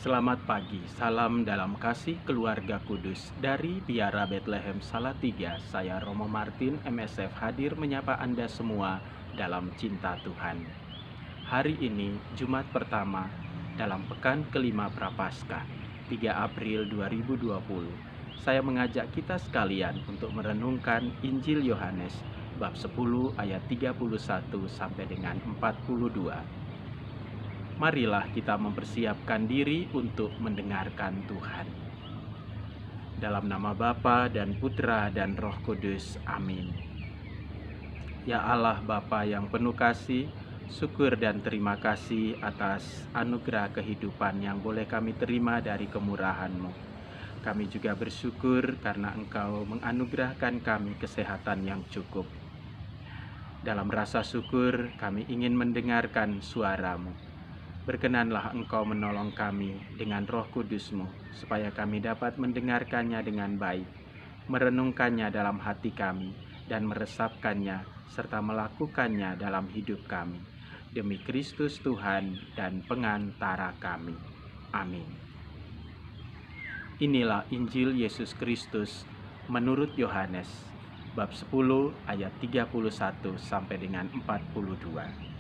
Selamat pagi, salam dalam kasih keluarga kudus. Dari Biara Bethlehem Salatiga, saya Romo Martin MSF hadir menyapa Anda semua dalam cinta Tuhan. Hari ini Jumat pertama dalam pekan kelima Prapaskah, 3 April 2020. Saya mengajak kita sekalian untuk merenungkan Injil Yohanes bab 10 ayat 31 sampai dengan 42. Marilah kita mempersiapkan diri untuk mendengarkan Tuhan. Dalam nama Bapa dan Putra dan Roh Kudus. Amin. Ya Allah Bapa yang penuh kasih, syukur dan terima kasih atas anugerah kehidupan yang boleh kami terima dari kemurahan-Mu. Kami juga bersyukur karena Engkau menganugerahkan kami kesehatan yang cukup. Dalam rasa syukur kami ingin mendengarkan suara-Mu. Berkenanlah Engkau menolong kami dengan Roh Kudus-Mu, supaya kami dapat mendengarkannya dengan baik, merenungkannya dalam hati kami, dan meresapkannya, serta melakukannya dalam hidup kami. Demi Kristus Tuhan dan pengantara kami. Amin. Inilah Injil Yesus Kristus menurut Yohanes, bab 10 ayat 31 sampai dengan 42.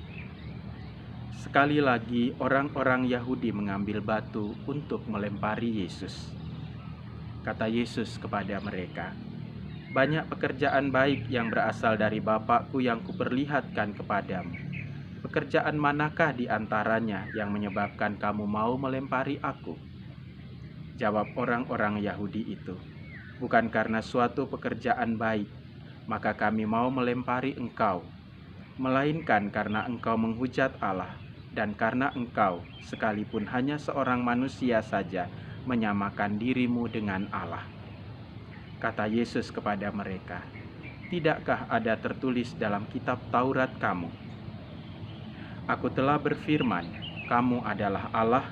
Sekali lagi orang-orang Yahudi mengambil batu untuk melempari Yesus. Kata Yesus kepada mereka, "Banyak pekerjaan baik yang berasal dari Bapakku yang kuperlihatkan kepadamu. Pekerjaan manakah di antaranya yang menyebabkan kamu mau melempari aku?" Jawab orang-orang Yahudi itu, "Bukan karena suatu pekerjaan baik, maka kami mau melempari engkau, melainkan karena engkau menghujat Allah, dan karena engkau, sekalipun hanya seorang manusia saja, menyamakan dirimu dengan Allah." Kata Yesus kepada mereka, "Tidakkah ada tertulis dalam kitab Taurat kamu? Aku telah berfirman, kamu adalah Allah."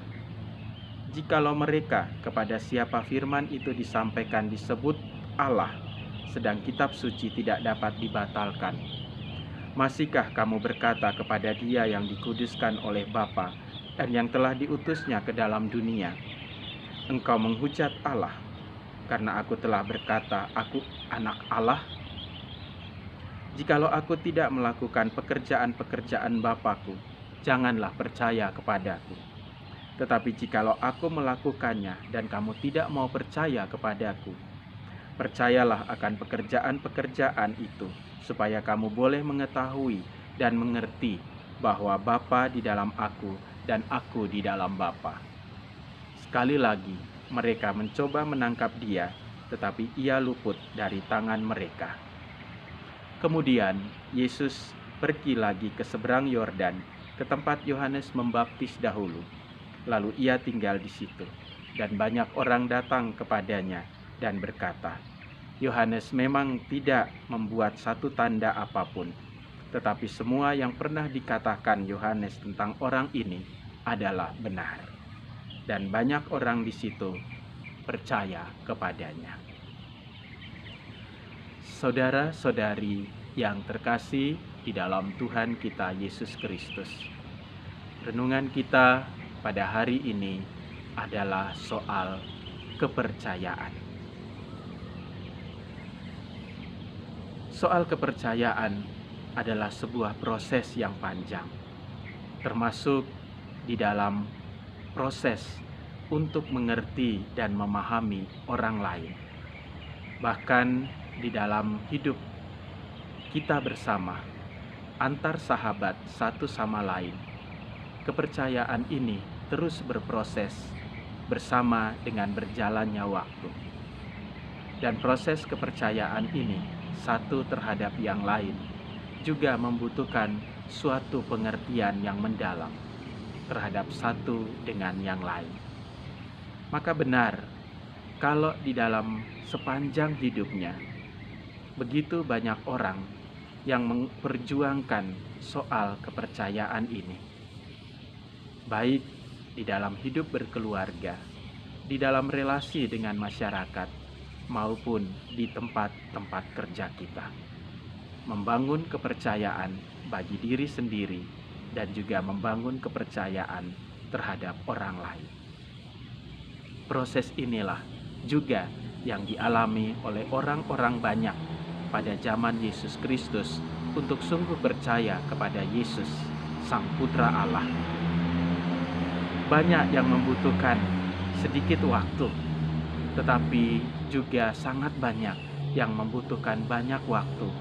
Jikalau mereka kepada siapa firman itu disampaikan disebut Allah, sedang kitab suci tidak dapat dibatalkan, masihkah kamu berkata kepada Dia yang dikuduskan oleh Bapa dan yang telah diutusnya ke dalam dunia, "Engkau menghujat Allah, karena aku telah berkata, aku anak Allah"? Jikalau aku tidak melakukan pekerjaan-pekerjaan Bapa-Ku, janganlah percaya kepadaku. Tetapi jikalau aku melakukannya dan kamu tidak mau percaya kepadaku, percayalah akan pekerjaan-pekerjaan itu, supaya kamu boleh mengetahui dan mengerti bahwa Bapa di dalam aku dan aku di dalam Bapa. Sekali lagi, mereka mencoba menangkap Dia, tetapi Ia luput dari tangan mereka. Kemudian, Yesus pergi lagi ke seberang Yordan, ke tempat Yohanes membaptis dahulu. Lalu Ia tinggal di situ, dan banyak orang datang kepadanya dan berkata, "Yohanes memang tidak membuat satu tanda apapun, tetapi semua yang pernah dikatakan Yohanes tentang orang ini adalah benar." Dan banyak orang di situ percaya kepadanya. Saudara-saudari yang terkasih di dalam Tuhan kita Yesus Kristus, renungan kita pada hari ini adalah soal kepercayaan. Soal kepercayaan adalah sebuah proses yang panjang, termasuk di dalam proses untuk mengerti dan memahami orang lain. Bahkan di dalam hidup kita bersama, antar sahabat satu sama lain, kepercayaan ini terus berproses bersama dengan berjalannya waktu. Dan proses kepercayaan ini satu terhadap yang lain juga membutuhkan suatu pengertian yang mendalam terhadap satu dengan yang lain. Maka benar, kalau di dalam sepanjang hidupnya begitu banyak orang yang memperjuangkan soal kepercayaan ini, baik di dalam hidup berkeluarga, di dalam relasi dengan masyarakat, maupun di tempat-tempat kerja kita. Membangun kepercayaan bagi diri sendiri dan juga membangun kepercayaan terhadap orang lain. Proses inilah juga yang dialami oleh orang-orang banyak pada zaman Yesus Kristus untuk sungguh percaya kepada Yesus, Sang Putra Allah. Banyak yang membutuhkan sedikit waktu, tetapi juga sangat banyak yang membutuhkan banyak waktu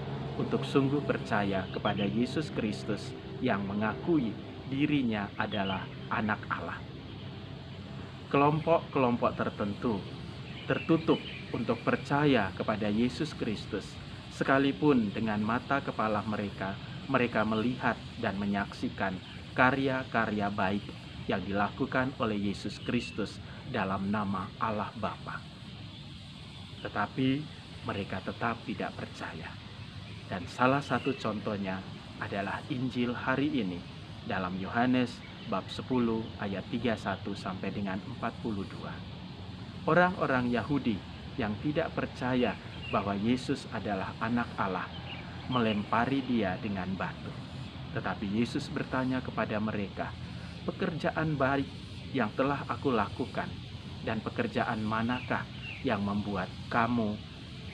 untuk sungguh percaya kepada Yesus Kristus yang mengakui dirinya adalah anak Allah. Kelompok-kelompok tertentu tertutup untuk percaya kepada Yesus Kristus, sekalipun dengan mata kepala mereka melihat dan menyaksikan karya-karya baik yang dilakukan oleh Yesus Kristus dalam nama Allah Bapa. Tetapi mereka tetap tidak percaya. Dan salah satu contohnya adalah Injil hari ini dalam Yohanes bab 10 ayat 31 sampai dengan 42. Orang-orang Yahudi yang tidak percaya bahwa Yesus adalah anak Allah melempari dia dengan batu. Tetapi Yesus bertanya kepada mereka, "Pekerjaan baik yang telah aku lakukan dan pekerjaan manakah yang membuat kamu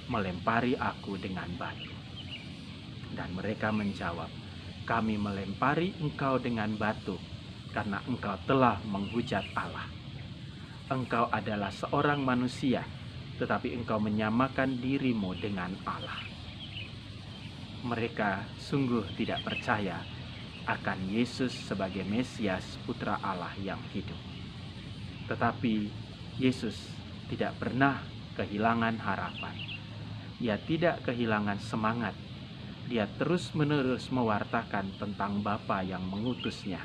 melempari aku dengan batu?" Dan mereka menjawab, "Kami melempari engkau dengan batu karena engkau telah menghujat Allah. Engkau adalah seorang manusia, tetapi engkau menyamakan dirimu dengan Allah." Mereka sungguh tidak percaya akan Yesus sebagai Mesias Putra Allah yang hidup. Tetapi Yesus tidak pernah kehilangan harapan. Ia tidak kehilangan semangat. Dia terus-menerus mewartakan tentang Bapa yang mengutusnya,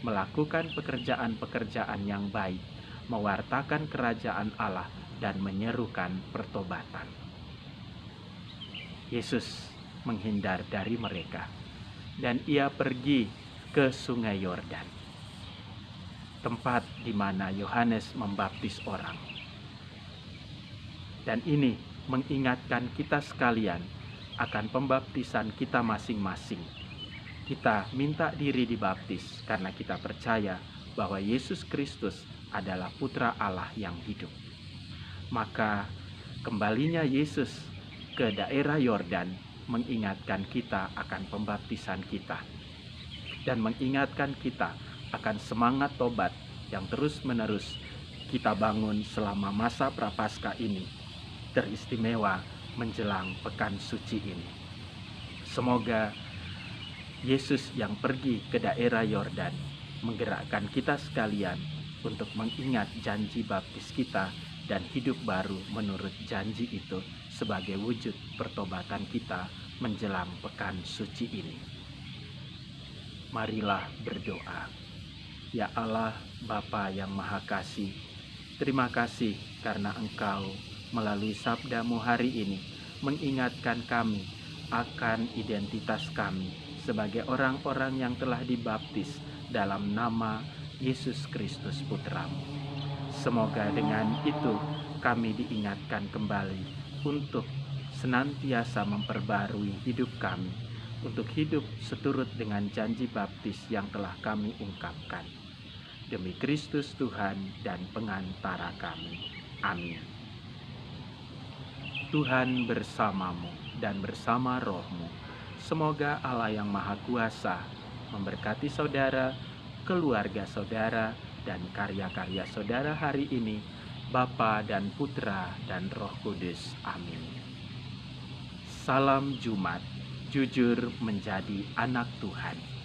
melakukan pekerjaan-pekerjaan yang baik, mewartakan kerajaan Allah, dan menyerukan pertobatan. Yesus menghindar dari mereka, dan ia pergi ke Sungai Yordan, tempat di mana Yohanes membaptis orang. Dan ini mengingatkan kita sekalian akan pembaptisan kita masing-masing. Kita minta diri dibaptis karena kita percaya bahwa Yesus Kristus adalah Putra Allah yang hidup. Maka kembalinya Yesus ke daerah Yordan mengingatkan kita akan pembaptisan kita dan mengingatkan kita akan semangat tobat yang terus-menerus kita bangun selama masa Prapaskah ini, teristimewa menjelang pekan suci ini. Semoga Yesus yang pergi ke daerah Yordan menggerakkan kita sekalian untuk mengingat janji baptis kita dan hidup baru menurut janji itu sebagai wujud pertobatan kita menjelang pekan suci ini. Marilah berdoa. Ya Allah, Bapa yang Maha Kasih, terima kasih karena Engkau melalui sabdamu hari ini mengingatkan kami akan identitas kami sebagai orang-orang yang telah dibaptis dalam nama Yesus Kristus Putramu. Semoga dengan itu kami diingatkan kembali untuk senantiasa memperbarui hidup kami, untuk hidup seturut dengan janji baptis yang telah kami ungkapkan. Demi Kristus Tuhan dan pengantara kami. Amin. Tuhan bersamamu dan bersama rohmu. Semoga Allah yang Maha Kuasa memberkati saudara, keluarga saudara, dan karya-karya saudara hari ini, Bapa dan Putra dan Roh Kudus. Amin. Salam Jumat, jujur menjadi anak Tuhan.